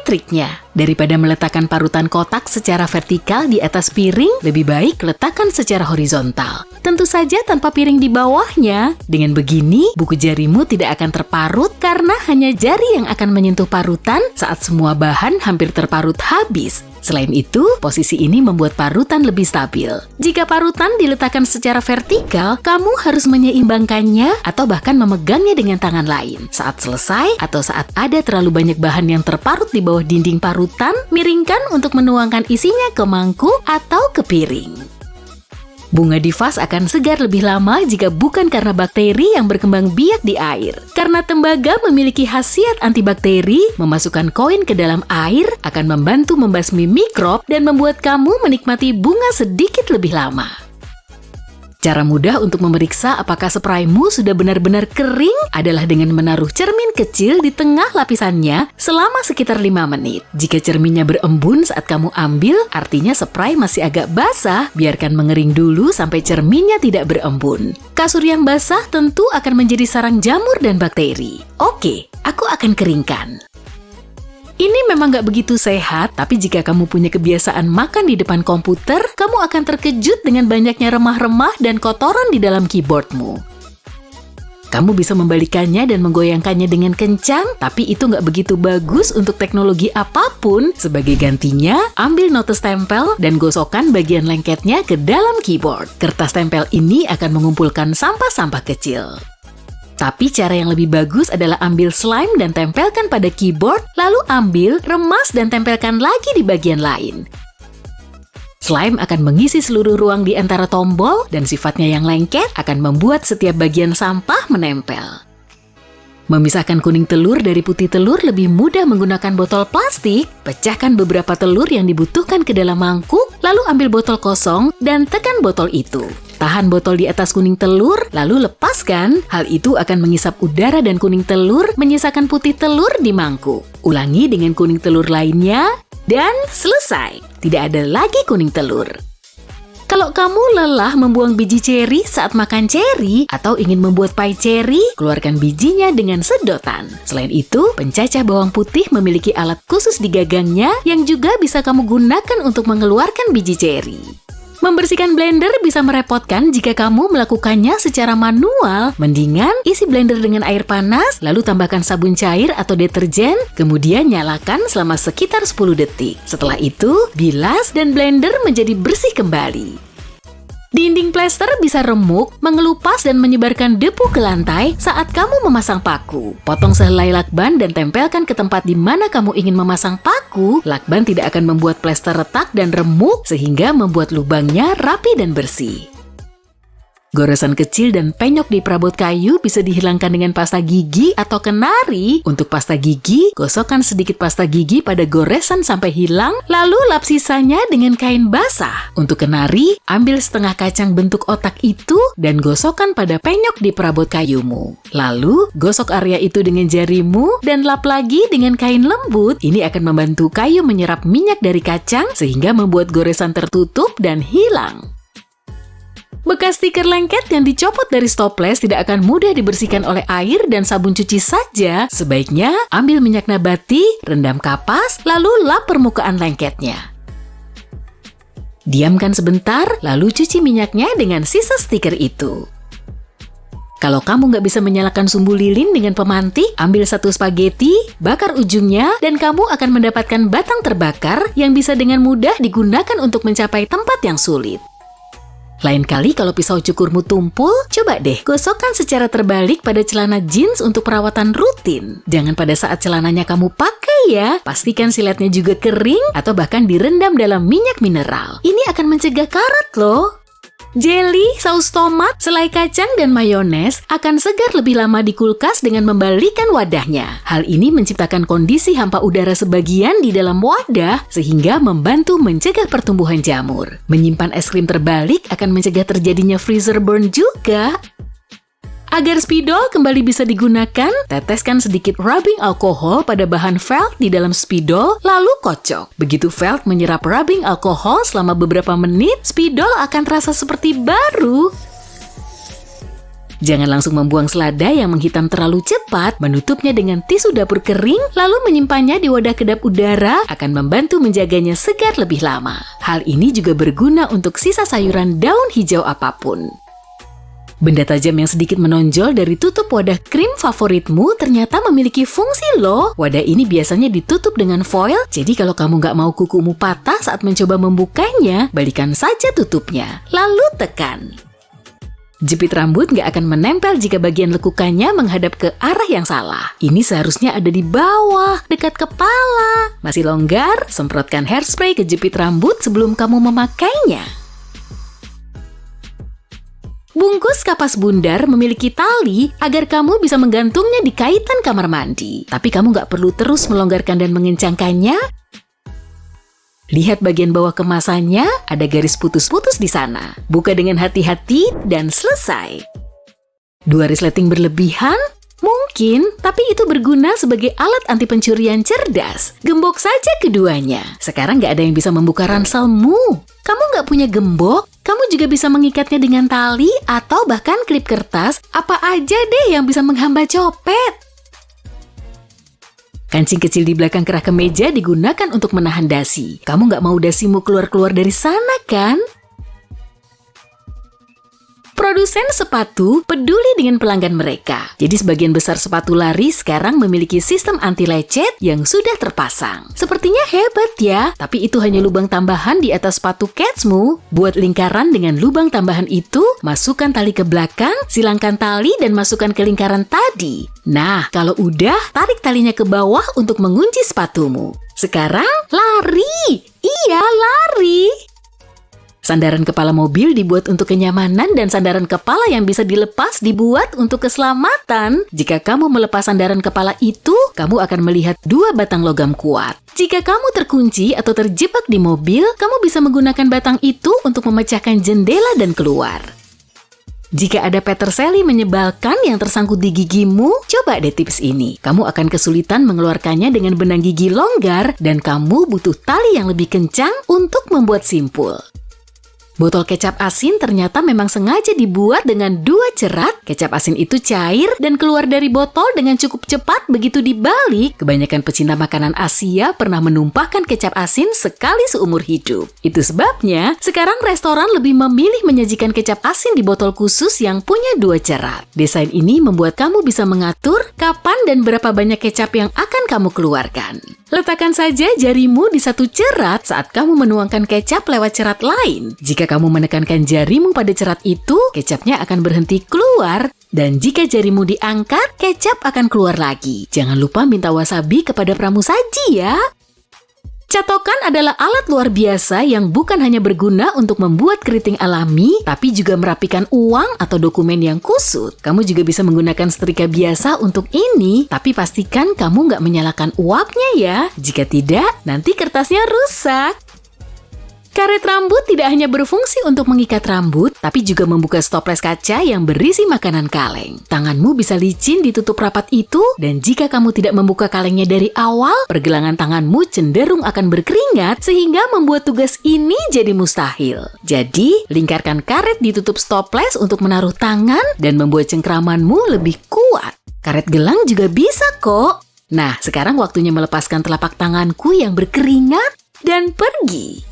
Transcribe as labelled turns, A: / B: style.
A: triknya. Daripada meletakkan parutan kotak secara vertikal di atas piring, lebih baik letakkan secara horizontal. Tentu saja tanpa piring di bawahnya. Dengan begini, buku jarimu tidak akan terparut karena hanya jari yang akan menyentuh parutan saat semua bahan hampir terparut habis. Selain itu, posisi ini membuat parutan lebih stabil. Jika parutan diletakkan secara vertikal, kamu harus menyeimbangkannya atau bahkan memegangnya dengan tangan lain. Saat selesai atau saat ada terlalu banyak bahan yang terparut di bawah dinding parutan, miringkan untuk menuangkan isinya ke mangkuk atau ke piring. Bunga di vas akan segar lebih lama jika bukan karena bakteri yang berkembang biak di air. Karena tembaga memiliki khasiat antibakteri, memasukkan koin ke dalam air akan membantu membasmi mikrob dan membuat kamu menikmati bunga sedikit lebih lama. Cara mudah untuk memeriksa apakah spraymu sudah benar-benar kering adalah dengan menaruh cermin kecil di tengah lapisannya selama sekitar 5 menit. Jika cerminnya berembun saat kamu ambil, artinya spray masih agak basah. Biarkan mengering dulu sampai cerminnya tidak berembun. Kasur yang basah tentu akan menjadi sarang jamur dan bakteri. Oke, aku akan keringkan. Ini memang gak begitu sehat, tapi jika kamu punya kebiasaan makan di depan komputer, kamu akan terkejut dengan banyaknya remah-remah dan kotoran di dalam keyboardmu. Kamu bisa membalikannya dan menggoyangkannya dengan kencang, tapi itu gak begitu bagus untuk teknologi apapun. Sebagai gantinya, ambil notes tempel dan gosokkan bagian lengketnya ke dalam keyboard. Kertas tempel ini akan mengumpulkan sampah-sampah kecil. Tapi cara yang lebih bagus adalah ambil slime dan tempelkan pada keyboard, lalu ambil, remas, dan tempelkan lagi di bagian lain. Slime akan mengisi seluruh ruang di antara tombol, dan sifatnya yang lengket akan membuat setiap bagian sampah menempel. Memisahkan kuning telur dari putih telur lebih mudah menggunakan botol plastik. Pecahkan beberapa telur yang dibutuhkan ke dalam mangkuk, lalu ambil botol kosong dan tekan botol itu. Tahan botol di atas kuning telur, lalu lepaskan. Hal itu akan mengisap udara dan kuning telur, menyisakan putih telur di mangkuk. Ulangi dengan kuning telur lainnya, dan selesai. Tidak ada lagi kuning telur. Kalau kamu lelah membuang biji ceri saat makan ceri atau ingin membuat pie ceri, keluarkan bijinya dengan sedotan. Selain itu, pencacah bawang putih memiliki alat khusus di gagangnya yang juga bisa kamu gunakan untuk mengeluarkan biji ceri. Membersihkan blender bisa merepotkan jika kamu melakukannya secara manual. Mendingan isi blender dengan air panas, lalu tambahkan sabun cair atau deterjen, kemudian nyalakan selama sekitar 10 detik. Setelah itu, bilas dan blender menjadi bersih kembali. Dinding plester bisa remuk, mengelupas dan menyebarkan debu ke lantai saat kamu memasang paku. Potong sehelai lakban dan tempelkan ke tempat di mana kamu ingin memasang paku. Lakban tidak akan membuat plester retak dan remuk sehingga membuat lubangnya rapi dan bersih. Goresan kecil dan penyok di perabot kayu bisa dihilangkan dengan pasta gigi atau kenari. Untuk pasta gigi, gosokkan sedikit pasta gigi pada goresan sampai hilang, lalu lap sisanya dengan kain basah. Untuk kenari, ambil setengah kacang bentuk otak itu dan gosokkan pada penyok di perabot kayumu. Lalu, gosok area itu dengan jarimu dan lap lagi dengan kain lembut. Ini akan membantu kayu menyerap minyak dari kacang sehingga membuat goresan tertutup dan hilang. Bekas stiker lengket yang dicopot dari stoples tidak akan mudah dibersihkan oleh air dan sabun cuci saja. Sebaiknya ambil minyak nabati, rendam kapas, lalu lap permukaan lengketnya. Diamkan sebentar, lalu cuci minyaknya dengan sisa stiker itu. Kalau kamu nggak bisa menyalakan sumbu lilin dengan pemantik, ambil satu spaghetti, bakar ujungnya, dan kamu akan mendapatkan batang terbakar yang bisa dengan mudah digunakan untuk mencapai tempat yang sulit. Lain kali kalau pisau cukurmu tumpul, coba deh gosokkan secara terbalik pada celana jeans untuk perawatan rutin. Jangan pada saat celananya kamu pakai ya. Pastikan siletnya juga kering atau bahkan direndam dalam minyak mineral. Ini akan mencegah karat loh. Jelly, saus tomat, selai kacang, dan mayones akan segar lebih lama di kulkas dengan membalikkan wadahnya. Hal ini menciptakan kondisi hampa udara sebagian di dalam wadah sehingga membantu mencegah pertumbuhan jamur. Menyimpan es krim terbalik akan mencegah terjadinya freezer burn juga. Agar spidol kembali bisa digunakan, teteskan sedikit rubbing alkohol pada bahan felt di dalam spidol, lalu kocok. Begitu felt menyerap rubbing alkohol selama beberapa menit, spidol akan terasa seperti baru. Jangan langsung membuang selada yang menghitam terlalu cepat, menutupnya dengan tisu dapur kering, lalu menyimpannya di wadah kedap udara akan membantu menjaganya segar lebih lama. Hal ini juga berguna untuk sisa sayuran daun hijau apapun. Benda tajam yang sedikit menonjol dari tutup wadah krim favoritmu ternyata memiliki fungsi loh. Wadah ini biasanya ditutup dengan foil, jadi kalau kamu nggak mau kukumu patah saat mencoba membukanya, balikan saja tutupnya, lalu tekan. Jepit rambut nggak akan menempel jika bagian lekukannya menghadap ke arah yang salah. Ini seharusnya ada di bawah, dekat kepala. Masih longgar? Semprotkan hairspray ke jepit rambut sebelum kamu memakainya. Bungkus kapas bundar memiliki tali agar kamu bisa menggantungnya di kaitan kamar mandi. Tapi kamu nggak perlu terus melonggarkan dan mengencangkannya. Lihat bagian bawah kemasannya, ada garis putus-putus di sana. Buka dengan hati-hati dan selesai. 2 resleting berlebihan? Mungkin, tapi itu berguna sebagai alat anti pencurian cerdas. Gembok saja keduanya. Sekarang nggak ada yang bisa membuka ranselmu. Kamu nggak punya gembok? Kamu juga bisa mengikatnya dengan tali atau bahkan klip kertas. Apa aja deh yang bisa menghambat copet. Kancing kecil di belakang kerah kemeja digunakan untuk menahan dasi. Kamu nggak mau dasimu keluar-keluar dari sana kan? Produsen sepatu peduli dengan pelanggan mereka. Jadi sebagian besar sepatu lari sekarang memiliki sistem anti lecet yang sudah terpasang. Sepertinya hebat ya, tapi itu hanya lubang tambahan di atas sepatu Keds-mu. Buat lingkaran dengan lubang tambahan itu, masukkan tali ke belakang, silangkan tali dan masukkan ke lingkaran tadi. Nah, kalau udah, tarik talinya ke bawah untuk mengunci sepatumu. Sekarang, lari! Iya, lari! Sandaran kepala mobil dibuat untuk kenyamanan dan sandaran kepala yang bisa dilepas dibuat untuk keselamatan. Jika kamu melepas sandaran kepala itu, kamu akan melihat 2 batang logam kuat. Jika kamu terkunci atau terjebak di mobil, kamu bisa menggunakan batang itu untuk memecahkan jendela dan keluar. Jika ada peterseli menyebalkan yang tersangkut di gigimu, coba deh tips ini. Kamu akan kesulitan mengeluarkannya dengan benang gigi longgar dan kamu butuh tali yang lebih kencang untuk membuat simpul. Botol kecap asin ternyata memang sengaja dibuat dengan 2 cerat. Kecap asin itu cair dan keluar dari botol dengan cukup cepat begitu dibalik. Kebanyakan pecinta makanan Asia pernah menumpahkan kecap asin sekali seumur hidup. Itu sebabnya sekarang restoran lebih memilih menyajikan kecap asin di botol khusus yang punya 2 cerat. Desain ini membuat kamu bisa mengatur kapan dan berapa banyak kecap yang akan kamu keluarkan. Letakkan saja jarimu di 1 cerat saat kamu menuangkan kecap lewat cerat lain. Jika kamu menekankan jarimu pada cerat itu, kecapnya akan berhenti keluar. Dan jika jarimu diangkat, kecap akan keluar lagi. Jangan lupa minta wasabi kepada pramusaji ya. Catokan adalah alat luar biasa yang bukan hanya berguna untuk membuat keriting alami, tapi juga merapikan uang atau dokumen yang kusut. Kamu juga bisa menggunakan setrika biasa untuk ini, tapi pastikan kamu nggak menyalakan uapnya ya. Jika tidak, nanti kertasnya rusak. Karet rambut tidak hanya berfungsi untuk mengikat rambut, tapi juga membuka stoples kaca yang berisi makanan kaleng. Tanganmu bisa licin ditutup rapat itu, dan jika kamu tidak membuka kalengnya dari awal, pergelangan tanganmu cenderung akan berkeringat sehingga membuat tugas ini jadi mustahil. Jadi, lingkarkan karet ditutup stoples untuk menaruh tangan dan membuat cengkramanmu lebih kuat. Karet gelang juga bisa kok. Nah, sekarang waktunya melepaskan telapak tanganku yang berkeringat dan pergi.